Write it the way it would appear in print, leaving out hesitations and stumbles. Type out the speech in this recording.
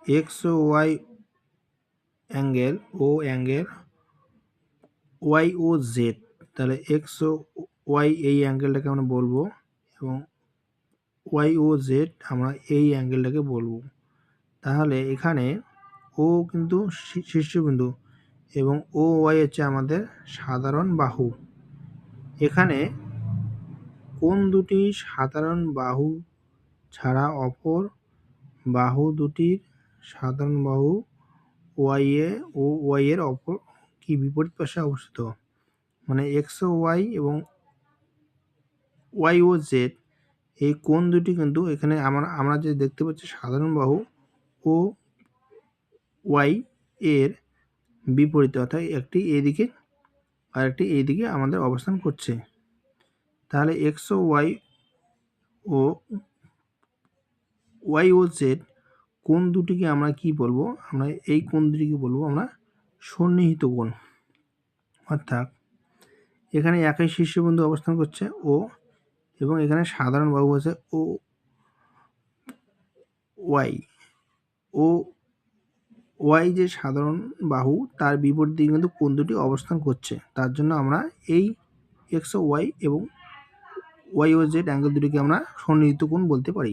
X ও Y angle Y ও Z, তাহলে x ও Y এই অ্যাঙ্গেলটাকে আমরা বলবো এবং ওয়াই ও জেড আমরা এই অ্যাঙ্গেলটাকে বলবো। তাহলে এখানে ও কিন্তু শীর্ষবিন্দু এবং ও ওয়াই হচ্ছে আমাদের সাধারণ বাহু। এখানে কোন দুটি সাধারণ বাহু ছাড়া অপর বাহু দুটির সাধারণ বাহু ওয়াই এর অপর কি বিপরীত পাশে অবস্থিত, মানে এক্স ও ওয়াই এবং ওয়াই ও জেড এই কোণ দুটি কিন্তু এখানে আমরা যে দেখতে পাচ্ছি সাধারণ বাহু ও ওয়াই এর বিপরীতে, অর্থাৎ একটি এইদিকে আর একটি এইদিকে আমাদের অবস্থান করছে। তাহলে এক্স ও ওয়াই ও জেড কোণ দুটিকে আমরা কি বলবো, আমরা এই কোণ দুটিকে বলবো আমরা সন্নিহিত কোণ। অর্থাৎ এখানে একই শীর্ষবিন্দু অবস্থান করছে ও এবং এখানে সাধারণ বাহু আছে ও ওয়াই যে সাধারণ বাহু তার বিপরীত দিকে কিন্তু কোণ দুটি অবস্থান করছে। তার জন্য আমরা এই এক্স ও ওয়াই এবং ওয়াই ও জেড অ্যাঙ্গেল দুটিকে আমরা সন্নিহিত কোণ বলতে পারি।